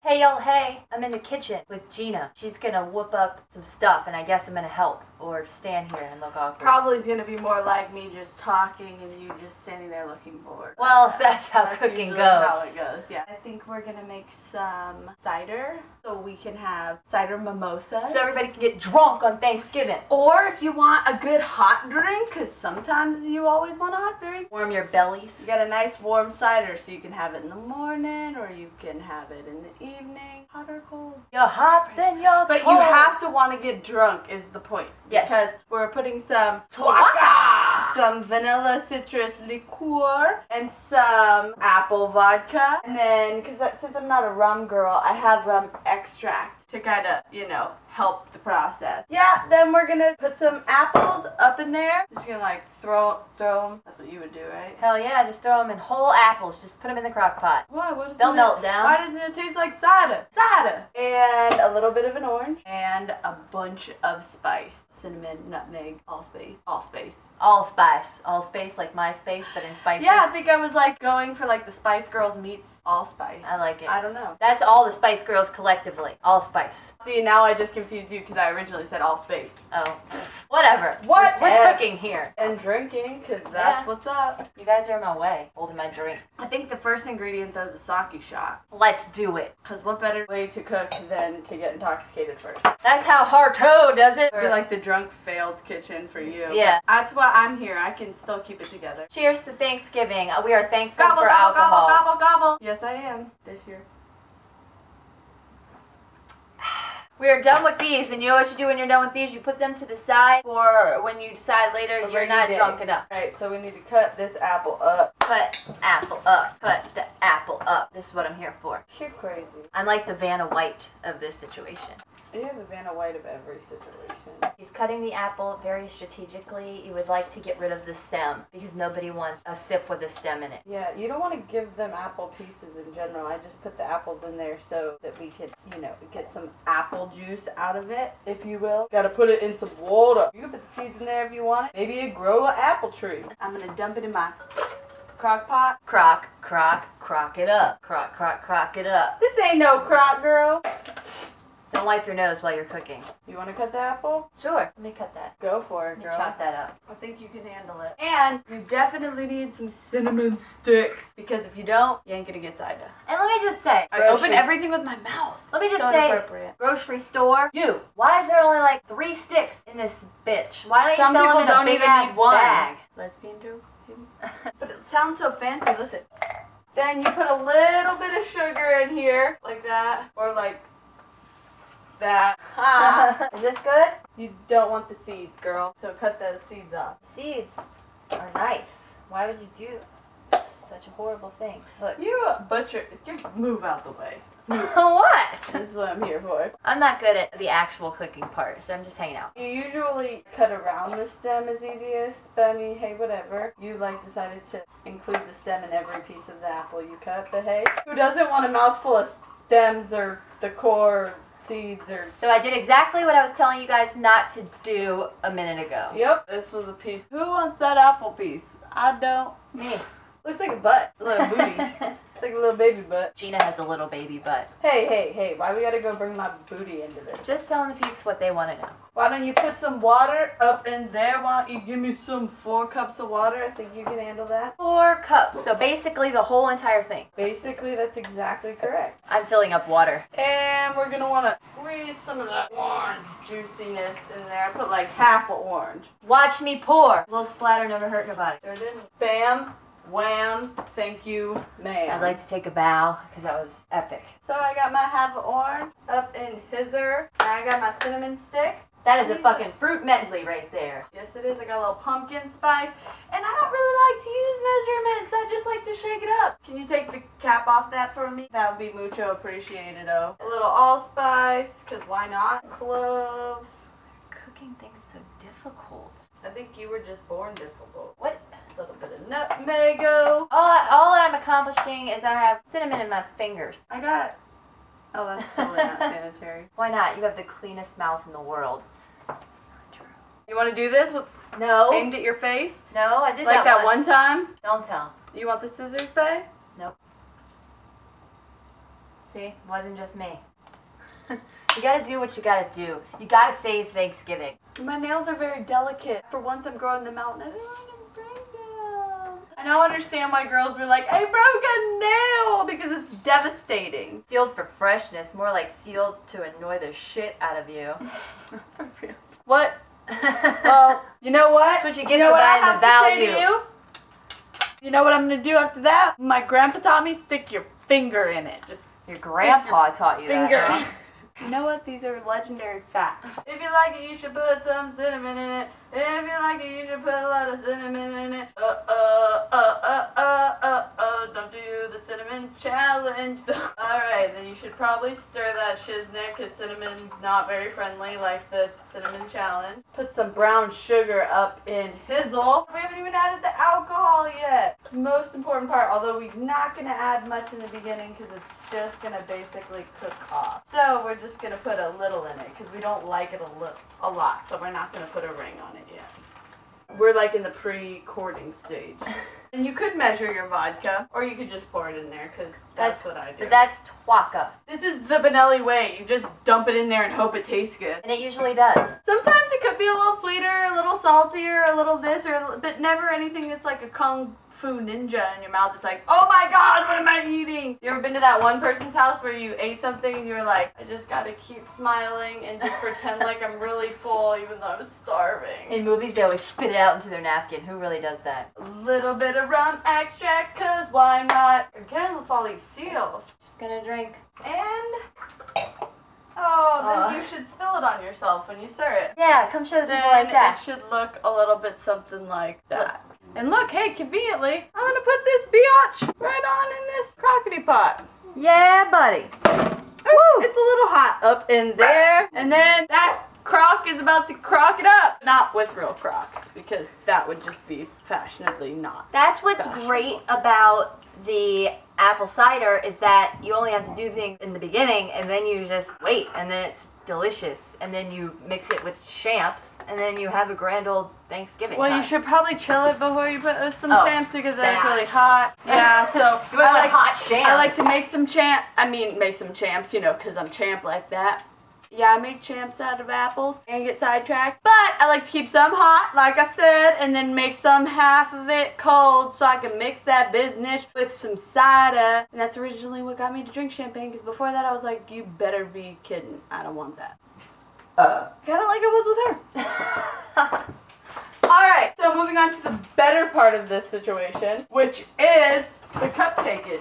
Hey y'all, hey, I'm in the kitchen with Gina. She's gonna whoop up some stuff and I guess I'm gonna help or stand here and look awkward. Probably is gonna be more like me just talking and you just standing there looking bored. Well, that's how cooking usually goes. How it goes, yeah. I think we're gonna make some cider so we can have cider mimosas. So everybody can get drunk on Thanksgiving. Or if you want a good hot drink, because sometimes you always want a hot drink. Warm your bellies. You got a nice warm cider so you can have it in the morning or you can have it in the evening. Hot or cold? You're hot, then you're But cold. you have to want to get drunk is the point. Yes. Because we're putting some Tuaca, some vanilla citrus liqueur, and some apple vodka. And then, since I'm not a rum girl, I have rum extract to kind of, help the process. Yeah, then we're going to put some apples up in there. Just going to throw them. That's what you would do, right? Hell yeah, just throw them in whole apples. Just put them in the crock pot. Why? What is They'll melt down. Why doesn't it taste like cider? Cider! And a little bit of an orange. And a bunch of spice. Cinnamon, nutmeg, allspice. Allspice like MySpace, but in spices. Yeah, I think I was going for the Spice Girls meets Allspice. I like it. I don't know. That's all the Spice Girls collectively. Allspice. See, now I just confused you because I originally said Allspice. Oh, whatever. What? We're cooking here. And drinking, because that's what's up. You guys are in my way, holding my drink. I think the first ingredient, though, is a sake shot. Let's do it. Because what better way to cook than to get intoxicated first? That's how Harto does it. It'd be like the drunk failed kitchen for you. Yeah. But that's why I'm here. I can still keep it together. Cheers to Thanksgiving. We are thankful Gobble, for gobble, alcohol. gobble, gobble, gobble. Yes, I am. This year. We are done with these, and you know what you do when you're done with these? You put them to the side for when you decide later you're not drunk enough. Alright, so we need to cut this apple up. Cut apple up. Cut the apple up. This is what I'm here for. You're crazy. I'm like the Vanna White of this situation. You're the Vanna White of every situation. He's cutting the apple very strategically. You would like to get rid of the stem because nobody wants a sip with a stem in it. Yeah, you don't want to give them apple pieces in general. I just put the apples in there so that we could, get some apple juice out of it, if you will. Gotta put it in some water. You can put the seeds in there if you want it. Maybe grow an apple tree. I'm gonna dump it in my crock pot. Crock it up. Crock it up. This ain't no crock, girl. Don't wipe your nose while you're cooking. You want to cut the apple? Sure. Let me cut that. Go for it, Let me girl. chop that up. I think you can handle it. And you definitely need some cinnamon sticks. Because if you don't, you ain't gonna get cider. And let me just say, I open everything with my mouth. Let me just So say, inappropriate. grocery store, why is there only 3 sticks in this bitch? Why don't you Some sell people them in a don't big even ass need one. bag? Lesbian joke, maybe? But it sounds so fancy. Listen. Then you put a little bit of sugar in here, like that, or like that. Is this good? You don't want the seeds, girl. So cut those seeds off. Seeds are nice. Why would you do such a horrible thing? Look. You butcher. Move out the way. What? This is what I'm here for. I'm not good at the actual cooking part, so I'm just hanging out. You usually cut around the stem as easiest, but I mean, hey, whatever. You decided to include the stem in every piece of the apple you cut, but hey, who doesn't want a mouthful of stems or the core seeds or... So I did exactly what I was telling you guys not to do a minute ago. Yep, this was a piece. Who wants that apple piece? I don't. Me. Looks like a butt. A little booty. It's like a little baby butt. Gina has a little baby butt. Hey, why we gotta go bring my booty into this? Just telling the peeps what they want to know. Why don't you put some water up in there? Why don't you give me some 4 cups of water? I think you can handle that. 4 cups. So basically the whole entire thing. Basically, that's exactly correct. I'm filling up water. And we're gonna wanna squeeze some of that orange juiciness in there. I put half an orange. Watch me pour. A little splatter never hurt nobody. There it is. Bam. Wham, thank you, ma'am. I'd like to take a bow because that was epic. So I got my half of orange up in hizzer. And I got my cinnamon sticks. That is a fucking fruit medley right there. Yes, it is. I got a little pumpkin spice. And I don't really like to use measurements. I just like to shake it up. Can you take the cap off that for me? That would be mucho appreciated, oh. A little allspice, because why not? Cloves. Cooking things so difficult. I think you were just born difficult. What? A little bit of nutmego. All I'm accomplishing is I have cinnamon in my fingers. I got... Oh, that's totally not sanitary. Why not? You have the cleanest mouth in the world. Not true. You want to do this with No. aimed at your face? No, I did Like that once. one time? Don't tell. You want the scissors, babe? Nope. See, wasn't just me. You gotta do what you gotta do. You gotta save Thanksgiving. My nails are very delicate. For once I'm growing them out and I don't want to break them. I now understand why girls were like, I broke a nail, because it's devastating. Sealed for freshness, more like sealed to annoy the shit out of you. For real. What? Well, You know what? that's what you get know for what I buying the have to say to value. you? You know what I'm gonna do after that? My grandpa taught me, stick your finger in it. Just Your grandpa taught you finger. that, huh? You know what? These are legendary facts. If you like it, you should put some cinnamon in it. If you like it, you should put a lot of cinnamon in it. Don't do the cinnamon challenge. Alright, then you should probably stir that shiznick, because cinnamon's not very friendly like the cinnamon challenge. Put some brown sugar up in hizzle. We haven't even added the alcohol yet. It's the most important part, although we're not going to add much in the beginning because it's just going to basically cook off. So we're just going to put a little in it because we don't like it a lot, so we're not going to put a ring on it yet. We're like in the pre-courting stage. And you could measure your vodka, or you could just pour it in there, because that's what I do. But that's twaka. This is the Benelli way. You just dump it in there and hope it tastes good. And it usually does. Sometimes it could be a little sweeter, a little saltier, a little this, but never anything that's like a kung fu ninja in your mouth. It's like, oh my god, what am I eating? You ever been to that one person's house where you ate something and you were like, I just gotta keep smiling and just pretend like I'm really full even though I was starving? In movies, they always spit it out into their napkin. Who really does that? A little bit of rum extract, cause why not? Again with all these seals. Just gonna drink. And then you should spill it on yourself when you stir it. Yeah, come show the people Then like that. it should look a little bit something like that. And look, hey, conveniently, I'm gonna put this biatch right on in this crockety pot. Yeah, buddy. Woo! It's a little hot up in there. And then that crock is about to crock it up. Not with real crocks, because that would just be fashionably not. That's what's Fashionable. great about the apple cider is that you only have to do things in the beginning and then you just wait and then it's delicious and then you mix it with champs and then you have a grand old Thanksgiving Well, time. you should probably chill it before you put some Oh, champs because then it's that. really hot. Yeah, so You want like hot champs. I like to make some champs, you know, because I'm champ like that. Yeah, I make champs out of apples and get sidetracked. But I like to keep some hot, like I said, and then make some half of it cold so I can mix that business with some cider. And that's originally what got me to drink champagne, because before that I was like, you better be kidding. I don't want that. Kind of like I was with her. Alright, so moving on to the better part of this situation, which is the cupcakeage.